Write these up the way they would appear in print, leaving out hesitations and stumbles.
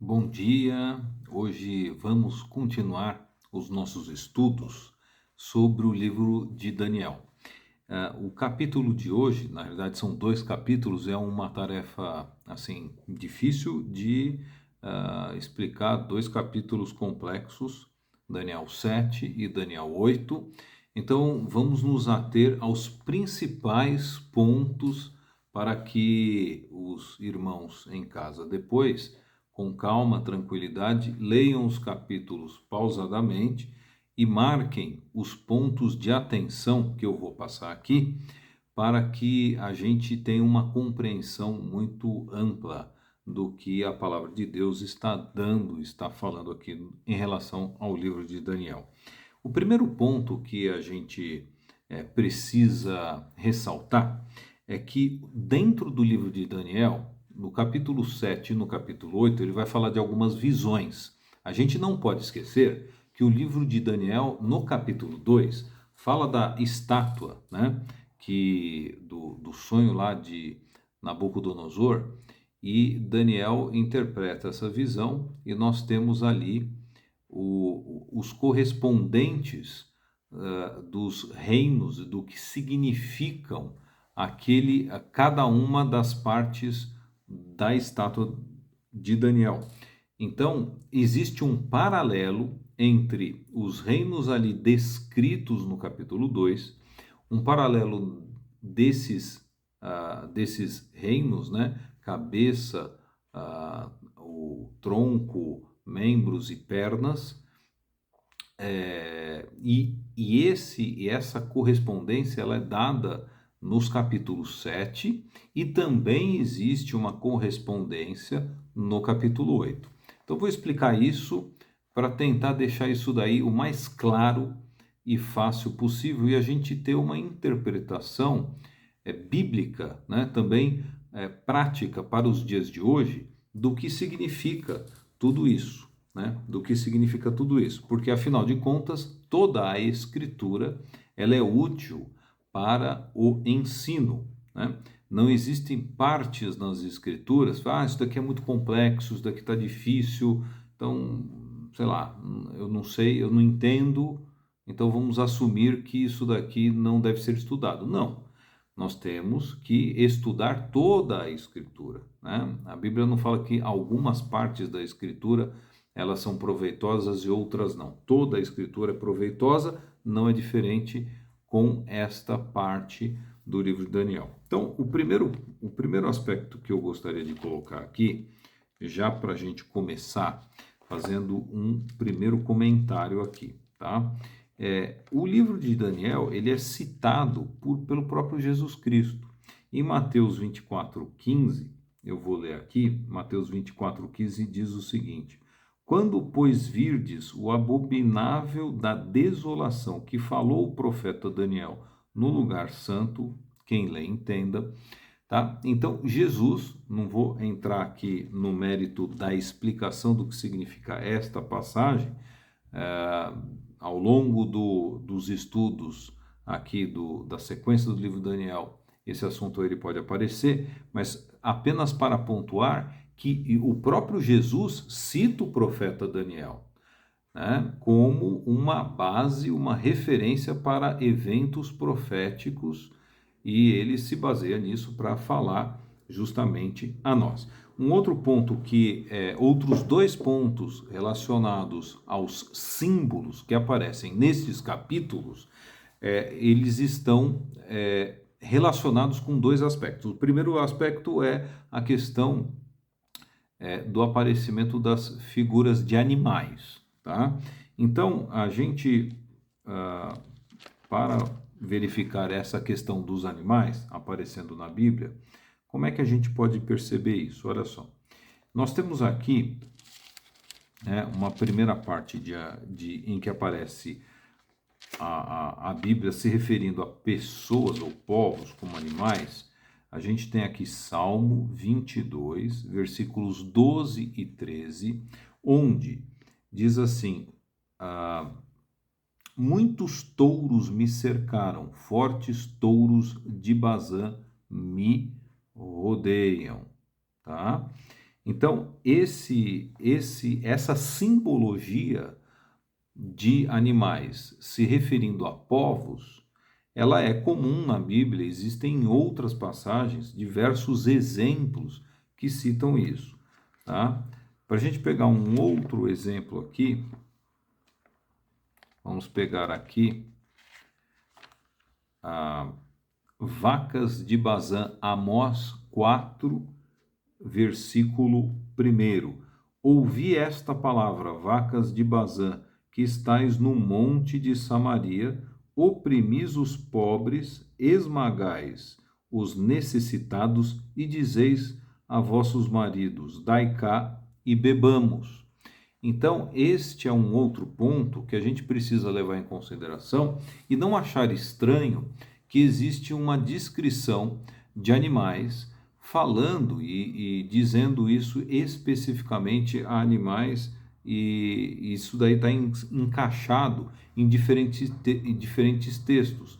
Bom dia! Hoje vamos continuar os nossos estudos sobre o livro de Daniel. O capítulo de hoje, na realidade são dois capítulos, é uma tarefa assim difícil de explicar dois capítulos complexos, Daniel 7 e Daniel 8. Então vamos nos ater aos principais pontos para que os irmãos em casa depois, com calma, tranquilidade, leiam os capítulos pausadamente e marquem os pontos de atenção que eu vou passar aqui, para que a gente tenha uma compreensão muito ampla do que a palavra de Deus está dando, está falando aqui em relação ao livro de Daniel. O primeiro ponto que a gente precisa ressaltar é que dentro do livro de Daniel, no capítulo 7 e no capítulo 8, ele vai falar de algumas visões. A gente não pode esquecer que o livro de Daniel, no capítulo 2, fala da estátua, né? Do sonho lá de Nabucodonosor, e Daniel interpreta essa visão e nós temos ali os correspondentes dos reinos, do que significam cada uma das partes da estátua de Daniel. Então, existe um paralelo entre os reinos ali descritos no capítulo 2, um paralelo desses reinos, né? Cabeça, o tronco, membros e pernas, e essa correspondência ela é dada nos capítulos 7 e também existe uma correspondência no capítulo 8. Então vou explicar isso para tentar deixar isso daí o mais claro e fácil possível e a gente ter uma interpretação bíblica, né, também prática para os dias de hoje do que significa tudo isso, né? Do que significa tudo isso, porque afinal de contas toda a escritura ela é útil para o ensino, né? Não existem partes nas escrituras, isso daqui é muito complexo, isso daqui está difícil, então, sei lá, eu não sei, eu não entendo, então vamos assumir que isso daqui não deve ser estudado. Não, nós temos que estudar toda a escritura, né? A Bíblia não fala que algumas partes da escritura elas são proveitosas e outras não. Toda a escritura é proveitosa, não é diferente com esta parte do livro de Daniel. Então, o primeiro aspecto que eu gostaria de colocar aqui, já para a gente começar fazendo um primeiro comentário aqui, tá? O livro de Daniel, ele é citado pelo próprio Jesus Cristo. Em Mateus 24:15, eu vou ler aqui, Mateus 24:15 diz o seguinte: quando, pois, virdes o abominável da desolação que falou o profeta Daniel no lugar santo, quem lê entenda, tá? Então, Jesus, não vou entrar aqui no mérito da explicação do que significa esta passagem, eh, ao longo dos estudos aqui da sequência do livro de Daniel, esse assunto ele pode aparecer, mas apenas para pontuar que o próprio Jesus cita o profeta Daniel, né, como uma base, uma referência para eventos proféticos, e ele se baseia nisso para falar justamente a nós. Um outro ponto outros dois pontos relacionados aos símbolos que aparecem nesses capítulos, eles estão relacionados com dois aspectos. O primeiro aspecto é a questão do aparecimento das figuras de animais, tá? Então, a gente, para verificar essa questão dos animais aparecendo na Bíblia, como é que a gente pode perceber isso? Olha só, nós temos aqui, né, uma primeira parte em que aparece a Bíblia se referindo a pessoas ou povos como animais. A gente tem aqui Salmo 22, versículos 12 e 13, onde diz assim: muitos touros me cercaram, fortes touros de Bazã me rodeiam, tá? Então, essa simbologia de animais se referindo a povos, ela é comum na Bíblia, existem em outras passagens diversos exemplos que citam isso, tá? Para a gente pegar um outro exemplo aqui, vamos pegar aqui a Vacas de Bazã, Amós 4, versículo 1. Ouvi esta palavra, vacas de Bazã, que estais no monte de Samaria, oprimis os pobres, esmagais os necessitados e dizeis a vossos maridos, dai cá e bebamos. Então, este é um outro ponto que a gente precisa levar em consideração e não achar estranho que existe uma descrição de animais falando e dizendo isso especificamente a animais, e isso daí está encaixado em diferentes textos.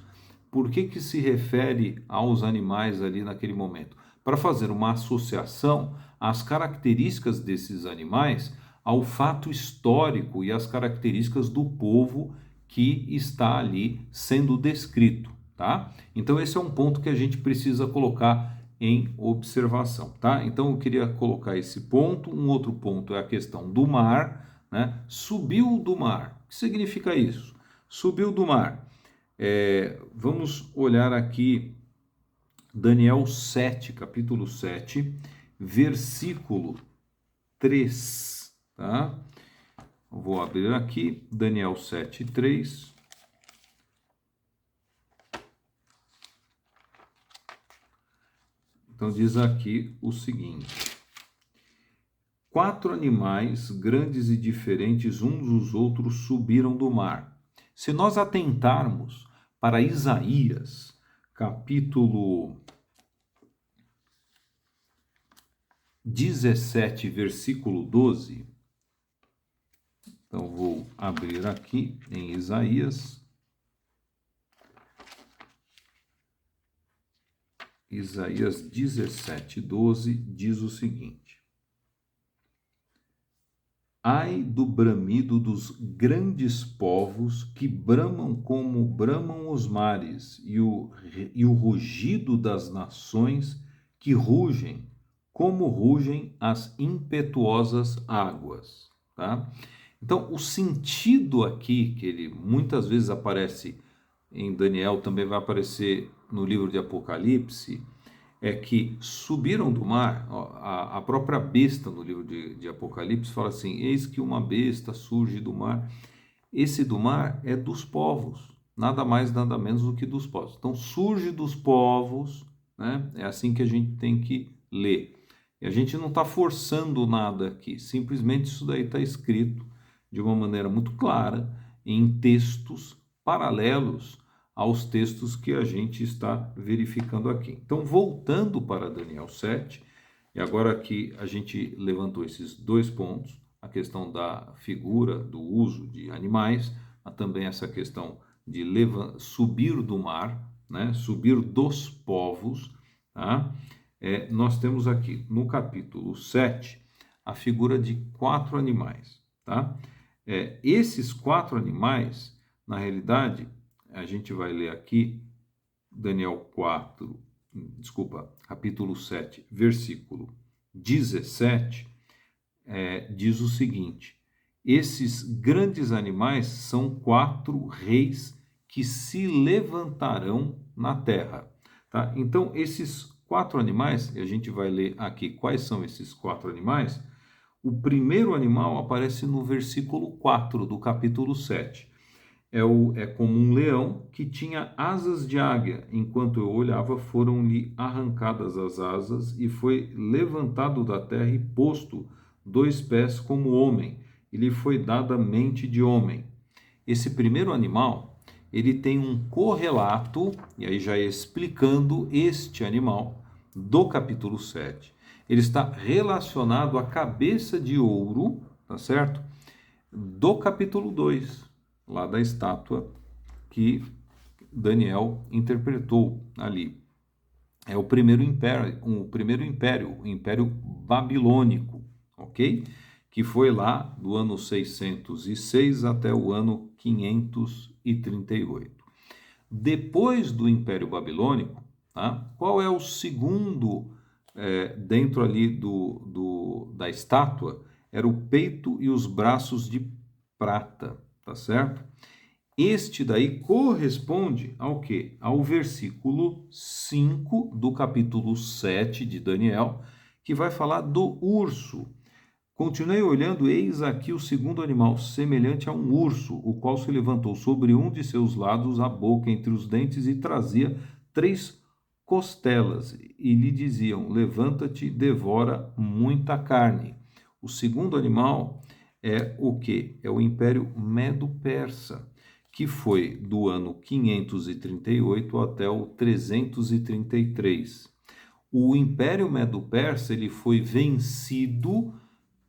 Por que se refere aos animais ali naquele momento? Para fazer uma associação às características desses animais ao fato histórico e às características do povo que está ali sendo descrito, tá? Então esse é um ponto que a gente precisa colocar em observação, tá? Então eu queria colocar esse ponto. Um outro ponto é a questão do mar, né? Subiu do mar. O que significa isso? Subiu do mar. Vamos olhar aqui Daniel 7, capítulo 7, versículo 3, tá? Vou abrir aqui, Daniel 7, 3. Então diz aqui o seguinte: 4 animais grandes e diferentes uns dos outros subiram do mar. Se nós atentarmos para Isaías, capítulo 17, versículo 12. Então vou abrir aqui em Isaías. Isaías 17, 12 diz o seguinte: Ai do bramido dos grandes povos que bramam como bramam os mares, e o rugido das nações que rugem, como rugem as impetuosas águas. Tá? Então, o sentido aqui, que ele muitas vezes aparece em Daniel, também vai aparecer no livro de Apocalipse, é que subiram do mar. Ó, a própria besta no livro de Apocalipse fala assim: eis que uma besta surge do mar. Esse do mar é dos povos, nada mais, nada menos do que dos povos. Então, surge dos povos, né? É assim que a gente tem que ler. E a gente não está forçando nada aqui, simplesmente isso daí está escrito de uma maneira muito clara em textos paralelos aos textos que a gente está verificando aqui. Então, voltando para Daniel 7, e agora que a gente levantou esses dois pontos, a questão da figura, do uso de animais, mas também essa questão de subir do mar, né? Subir dos povos, tá? Nós temos aqui no capítulo 7 a figura de 4 animais, tá? Esses 4 animais, na realidade, a gente vai ler aqui capítulo 7, versículo 17, diz o seguinte: esses grandes animais são 4 reis que se levantarão na terra. Tá? Então, esses 4 animais, e a gente vai ler aqui quais são esses 4 animais. O primeiro animal aparece no versículo 4 do capítulo 7. É como um leão que tinha asas de águia. Enquanto eu olhava, foram-lhe arrancadas as asas e foi levantado da terra e posto 2 pés como homem. E lhe foi dada mente de homem. Esse primeiro animal, ele tem um correlato, e aí já explicando este animal, do capítulo 7. Ele está relacionado à cabeça de ouro, tá certo? Do capítulo 2, lá da estátua que Daniel interpretou ali. é o primeiro império, o Império Babilônico, ok? Que foi lá do ano 606 até o ano 538. Depois do Império Babilônico, tá? Qual é o segundo dentro ali da estátua? Era o peito e os braços de prata, tá certo? Este daí corresponde ao quê? Ao versículo 5 do capítulo 7 de Daniel, que vai falar do urso. Continuei olhando, eis aqui o segundo animal, semelhante a um urso, o qual se levantou sobre um de seus lados, a boca entre os dentes, e trazia 3 costelas, e lhe diziam: levanta-te, devora muita carne. O segundo animal é o quê? É o Império Medo-Persa, que foi do ano 538 até o 333. O Império Medo-Persa ele foi vencido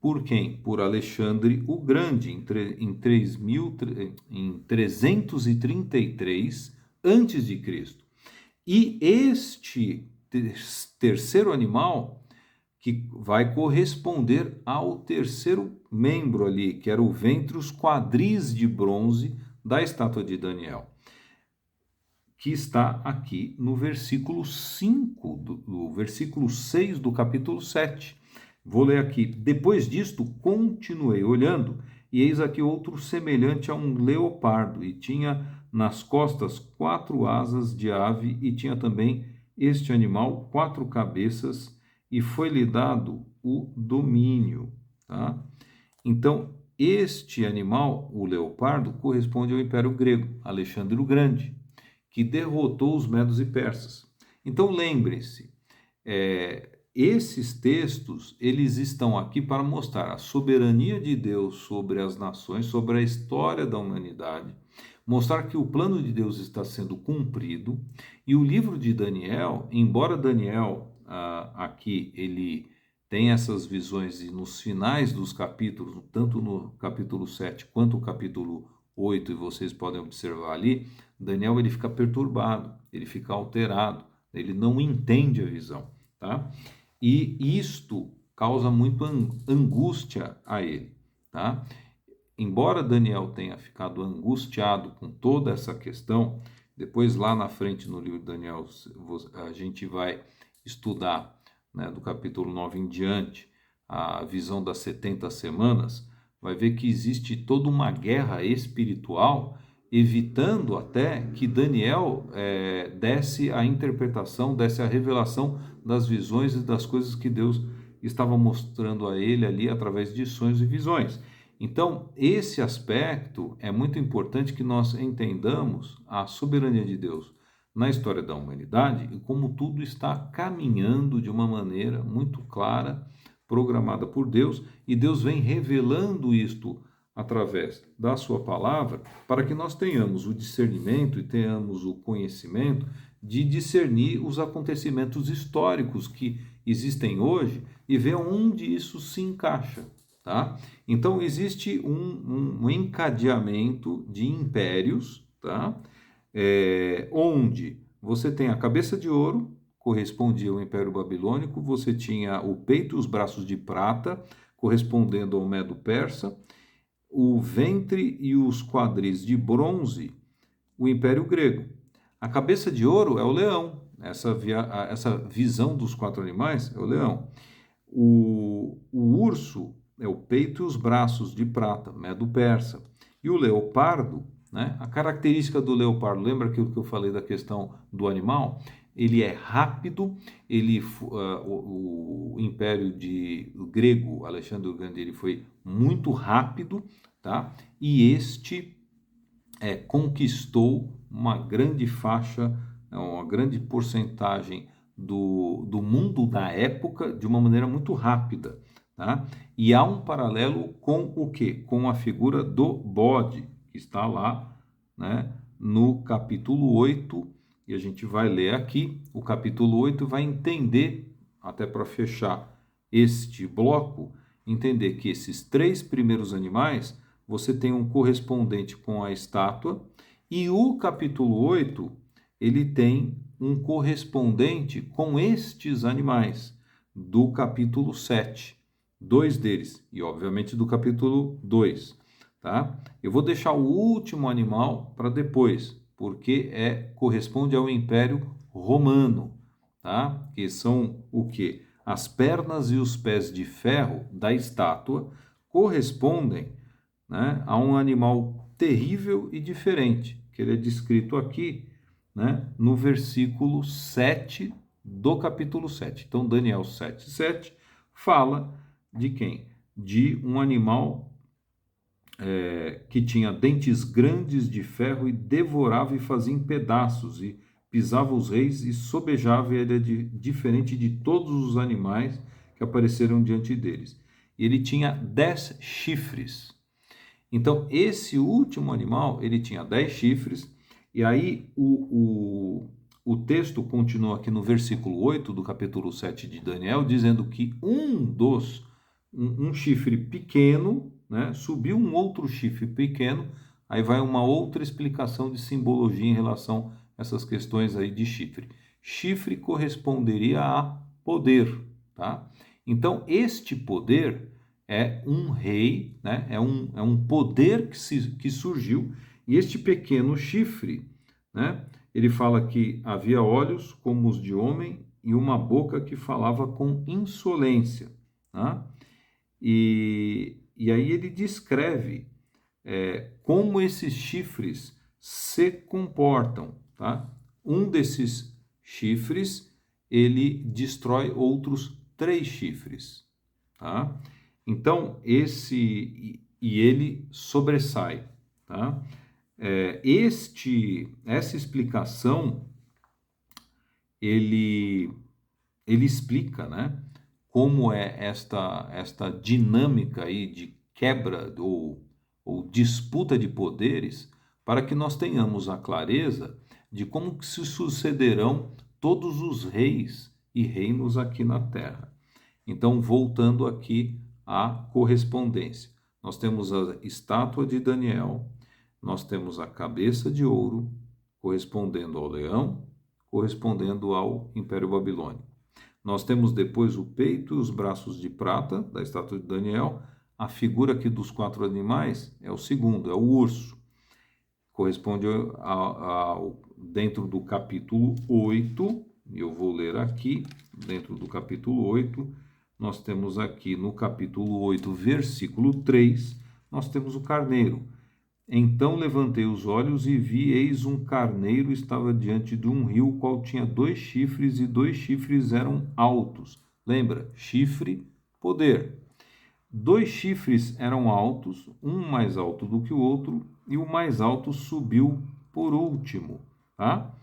por quem? Por Alexandre o Grande, em 333 antes de Cristo. E este terceiro animal que vai corresponder ao terceiro membro ali, que era o ventre, os quadris de bronze da estátua de Daniel, que está aqui no versículo 5, do versículo 6 do capítulo 7. Vou ler aqui. Depois disto, continuei olhando, e eis aqui outro semelhante a um leopardo, e tinha nas costas 4 asas de ave, e tinha também este animal 4 cabeças, e foi-lhe dado o domínio. Tá? Então, este animal, o leopardo, corresponde ao Império Grego, Alexandre o Grande, que derrotou os medos e persas. Então, lembrem-se, esses textos, eles estão aqui para mostrar a soberania de Deus sobre as nações, sobre a história da humanidade, mostrar que o plano de Deus está sendo cumprido, e o livro de Daniel, embora Daniel, aqui, ele tem essas visões, e nos finais dos capítulos, tanto no capítulo 7 quanto no capítulo 8, e vocês podem observar ali, Daniel ele fica perturbado, ele fica alterado, ele não entende a visão, tá? E isto causa muito angústia a ele, tá? Embora Daniel tenha ficado angustiado com toda essa questão, depois lá na frente no livro de Daniel a gente vai estudar, né, do capítulo 9 em diante, a visão das 70 semanas, vai ver que existe toda uma guerra espiritual, evitando até que Daniel desse a interpretação, desse a revelação das visões e das coisas que Deus estava mostrando a ele ali através de sonhos e visões. Então, esse aspecto é muito importante, que nós entendamos a soberania de Deus na história da humanidade e como tudo está caminhando de uma maneira muito clara, programada por Deus, e Deus vem revelando isto através da sua palavra, para que nós tenhamos o discernimento e tenhamos o conhecimento de discernir os acontecimentos históricos que existem hoje e ver onde isso se encaixa. Tá? Então, existe um encadeamento de impérios, tá? Onde você tem a cabeça de ouro, correspondia ao Império Babilônico, você tinha o peito e os braços de prata, correspondendo ao Medo-Persa, o ventre e os quadris de bronze, o Império Grego. A cabeça de ouro é o leão, essa visão dos 4 animais é o leão. O urso é o peito e os braços de prata, Medo-Persa. E o leopardo, né? A característica do leopardo, lembra aquilo que eu falei da questão do animal? Ele é rápido, o império grego, Alexandre o Grande, ele foi muito rápido, tá? E este conquistou uma grande faixa, uma grande porcentagem do mundo da época de uma maneira muito rápida, tá? E há um paralelo com o quê? Com a figura do bode, que está lá, né, no capítulo 8, e a gente vai ler aqui, o capítulo 8 vai entender, até para fechar este bloco, entender que esses 3 primeiros animais, você tem um correspondente com a estátua, e o capítulo 8, ele tem um correspondente com estes animais do capítulo 7, dois deles, e obviamente do capítulo 2, tá? Eu vou deixar o último animal para depois, porque corresponde ao Império Romano, tá? Que são o quê? As pernas e os pés de ferro da estátua correspondem, né, a um animal terrível e diferente, que ele é descrito aqui, né, no versículo 7 do capítulo 7. Então, Daniel 7:7 fala de quem? De um animal que tinha dentes grandes de ferro e devorava e fazia em pedaços, e pisava os reis e sobejava, e ele é diferente de todos os animais que apareceram diante deles. E ele tinha 10 chifres. Então, esse último animal, ele tinha 10 chifres, e aí o texto continua aqui no versículo 8 do capítulo 7 de Daniel, dizendo que um chifre pequeno, né, subiu um outro chifre pequeno, aí vai uma outra explicação de simbologia em relação a essas questões aí de chifre. Chifre corresponderia a poder, tá? Então, este poder é um rei, né? É um poder que surgiu, e este pequeno chifre, né? Ele fala que havia olhos como os de homem e uma boca que falava com insolência, tá? E aí ele descreve como esses chifres se comportam, tá? Um desses chifres, ele destrói outros 3 chifres, tá? Então, e ele sobressai, tá? Essa explicação, ele, ele explica, né, como é esta dinâmica aí de quebra ou disputa de poderes, para que nós tenhamos a clareza de como que se sucederão todos os reis e reinos aqui na Terra. Então, voltando aqui à correspondência, nós temos a estátua de Daniel, nós temos a cabeça de ouro, correspondendo ao leão, correspondendo ao Império Babilônico. Nós temos depois o peito e os braços de prata da estátua de Daniel. A figura aqui dos 4 animais é o segundo, é o urso. Corresponde dentro do capítulo 8, e eu vou ler aqui, dentro do capítulo 8, nós temos aqui no capítulo 8, versículo 3, nós temos o carneiro. Então levantei os olhos e vi, eis um carneiro estava diante de um rio, o qual tinha 2 chifres, e 2 chifres eram altos. Lembra? Chifre, poder. 2 chifres eram altos, um mais alto do que o outro, e o mais alto subiu por último, tá?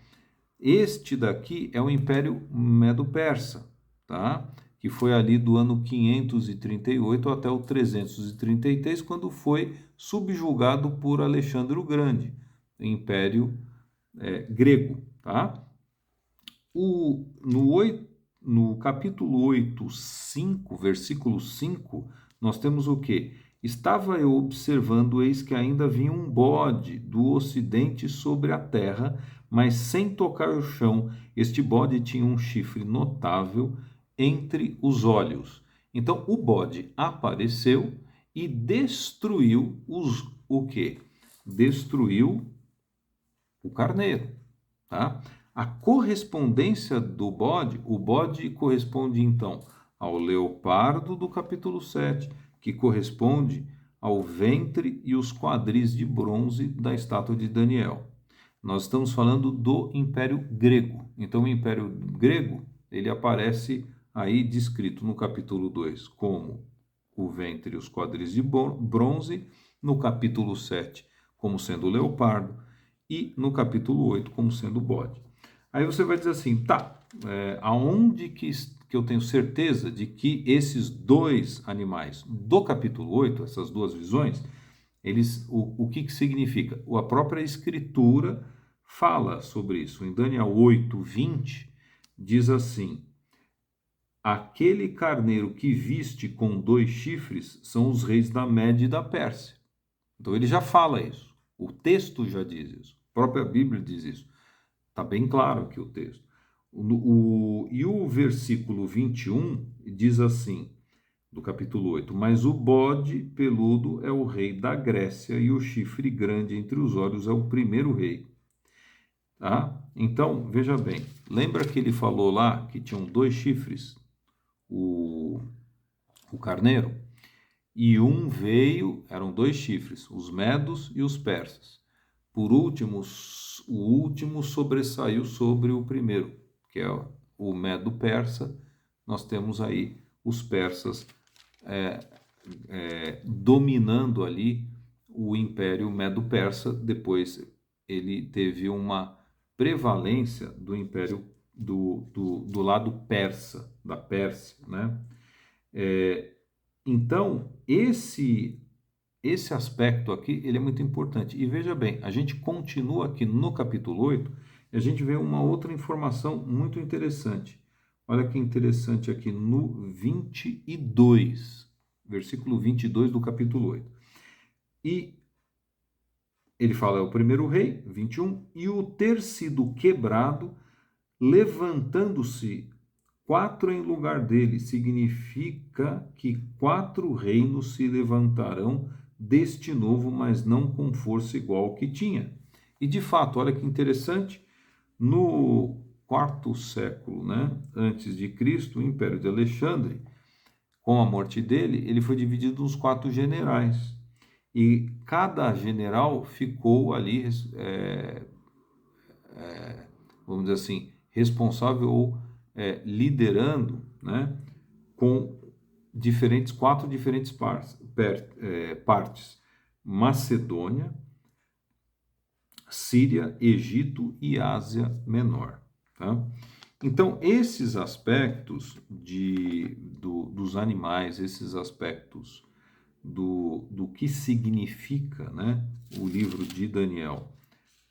Este daqui é o Império Medo-Persa, tá? Que foi ali do ano 538 até o 333, quando foi subjugado por Alexandre o Grande, Império grego, tá? No capítulo 8, 5, versículo 5, nós temos o quê? Estava eu observando, eis que ainda vinha um bode do ocidente sobre a terra, mas sem tocar o chão. Este bode tinha um chifre notável entre os olhos. Então, o bode apareceu e destruiu o quê? Destruiu o carneiro, tá? A correspondência do bode, o bode corresponde então ao leopardo do capítulo 7, que corresponde ao ventre e os quadris de bronze da estátua de Daniel. Nós estamos falando do Império Grego. Então, o Império Grego, ele aparece aí descrito no capítulo 2 como o ventre e os quadris de bronze, no capítulo 7 como sendo o leopardo, e no capítulo 8 como sendo o bode. Aí você vai dizer assim, tá, aonde que eu tenho certeza de que esses 2 animais do capítulo 8, essas 2 visões, o que significa? A própria escritura fala sobre isso. Em Daniel 8:20 diz assim, aquele carneiro que viste com 2 chifres são os reis da Média e da Pérsia. Então ele já fala isso. O texto já diz isso. A própria Bíblia diz isso. Está bem claro aqui o texto. E o versículo 21 diz assim, do capítulo 8: Mas o bode peludo é o rei da Grécia, e o chifre grande entre os olhos é o primeiro rei. Tá? Então, veja bem, lembra que ele falou lá que tinham dois chifres, o, o carneiro? E um veio, eram dois chifres, os medos e os persas. Por último, o último sobressaiu sobre o primeiro, que é o medo-persa. Nós temos aí os persas dominando ali o Império Medo-Persa. Depois ele teve uma prevalência do Império do lado persa, da Pérsia, né? Então, esse aspecto aqui, ele é muito importante. E veja bem, a gente continua aqui no capítulo 8 e a gente vê uma outra informação muito interessante. Olha que interessante aqui no 22, versículo 22 do capítulo 8. E ele fala, é o primeiro rei, 21, e o ter sido quebrado, levantando-se quatro em lugar dele, significa que quatro reinos se levantarão deste novo, mas não com força igual ao que tinha. E de fato, olha que interessante, no quarto século, né, antes de Cristo, o Império de Alexandre, com a morte dele, ele foi dividido nos quatro generais. E cada general ficou ali, vamos dizer assim, responsável ou liderando, né, com quatro diferentes partes: Macedônia, Síria, Egito e Ásia Menor. Tá? Então, esses aspectos dos animais, esses aspectos do que significa, né, o livro de Daniel,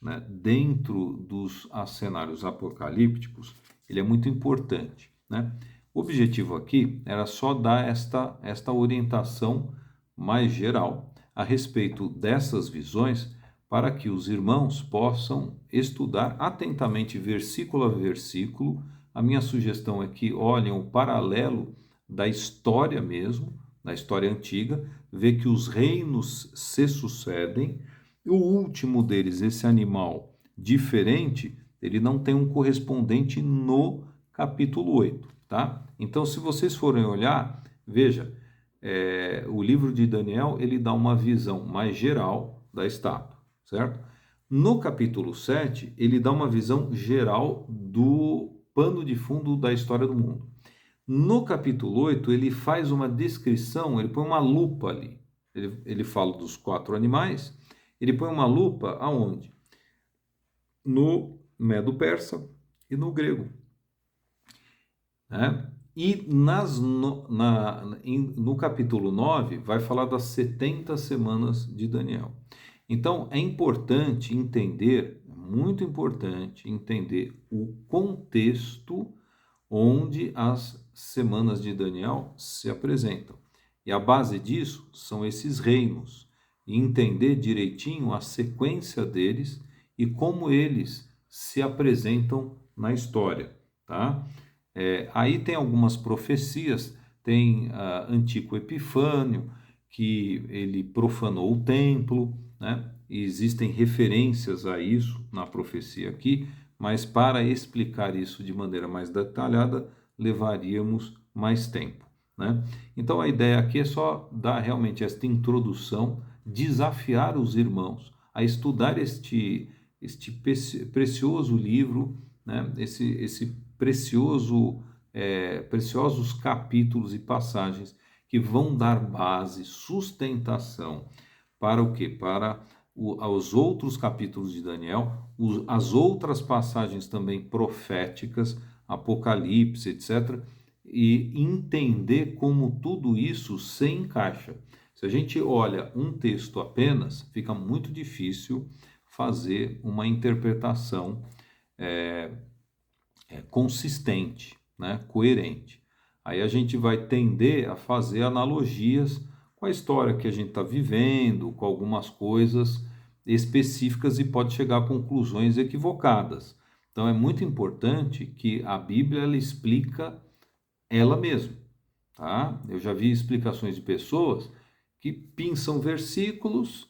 né, dentro dos cenários apocalípticos, ele é muito importante. Né? O objetivo aqui era só dar esta orientação mais geral a respeito dessas visões, para que os irmãos possam estudar atentamente versículo a versículo. A minha sugestão é que olhem o paralelo da história mesmo, da história antiga, ver que os reinos se sucedem. E o último deles, esse animal diferente, ele não tem um correspondente no capítulo 8, tá? Então, se vocês forem olhar, veja, o livro de Daniel, ele dá uma visão mais geral da estátua, certo? No capítulo 7, ele dá uma visão geral do pano de fundo da história do mundo. No capítulo 8, ele faz uma descrição, ele põe uma lupa ali. Ele fala dos quatro animais, ele põe uma lupa aonde? No Medo-Persa e no grego. Né? E no capítulo 9 vai falar das 70 semanas de Daniel. Então é importante entender, muito importante entender o contexto onde as semanas de Daniel se apresentam. E a base disso são esses reinos. E entender direitinho a sequência deles e como eles se apresentam na história, tá? Aí tem algumas profecias, tem Antíoco Epifânio, que ele profanou o templo, né? E existem referências a isso na profecia aqui, mas para explicar isso de maneira mais detalhada, levaríamos mais tempo, né? Então a ideia aqui é só dar realmente esta introdução, desafiar os irmãos a estudar este precioso livro, né? Esse preciosos capítulos e passagens que vão dar base, sustentação para o quê? Para os outros capítulos de Daniel, as outras passagens também proféticas, Apocalipse, etc., e entender como tudo isso se encaixa. Se a gente olha um texto apenas, fica muito difícil fazer uma interpretação consistente, né? Coerente. Aí a gente vai tender a fazer analogias com a história que a gente está vivendo, com algumas coisas específicas e pode chegar a conclusões equivocadas. Então é muito importante que a Bíblia ela explica ela mesma, tá? Eu já vi explicações de pessoas que pinçam versículos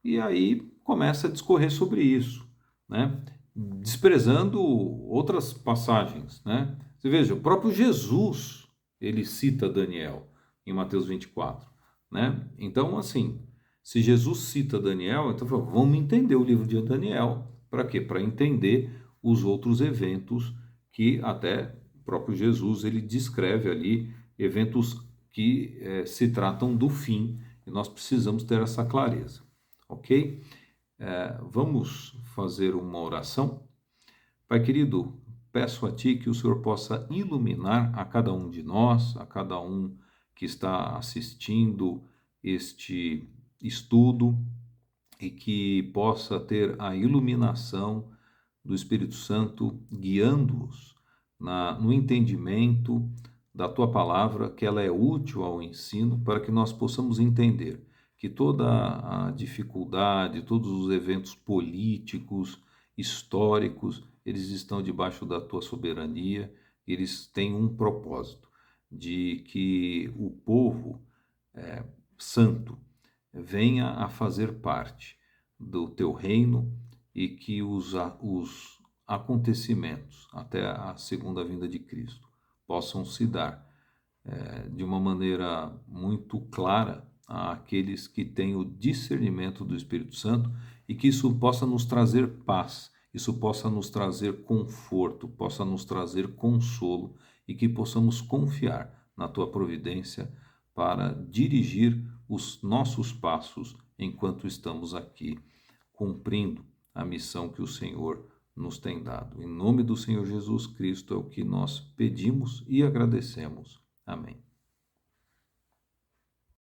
e aí começa a discorrer sobre isso, né? Desprezando outras passagens, né? Você veja, o próprio Jesus, ele cita Daniel em Mateus 24, né? Então, assim, se Jesus cita Daniel, então vamos entender o livro de Daniel. Para quê? Para entender os outros eventos que até o próprio Jesus ele descreve ali, eventos que se tratam do fim, e nós precisamos ter essa clareza, ok? Vamos fazer uma oração? Pai querido, peço a Ti que o Senhor possa iluminar a cada um de nós, a cada um que está assistindo este estudo e que possa ter a iluminação do Espírito Santo guiando-os no entendimento da Tua palavra, que ela é útil ao ensino, para que nós possamos entender que toda a dificuldade, todos os eventos políticos, históricos, eles estão debaixo da Tua soberania, eles têm um propósito, de que o povo santo venha a fazer parte do Teu reino e que os acontecimentos até a segunda vinda de Cristo possam se dar de uma maneira muito clara àqueles que têm o discernimento do Espírito Santo e que isso possa nos trazer paz, isso possa nos trazer conforto, possa nos trazer consolo e que possamos confiar na Tua providência para dirigir os nossos passos enquanto estamos aqui cumprindo a missão que o Senhor nos tem dado. Em nome do Senhor Jesus Cristo é o que nós pedimos e agradecemos. Amém.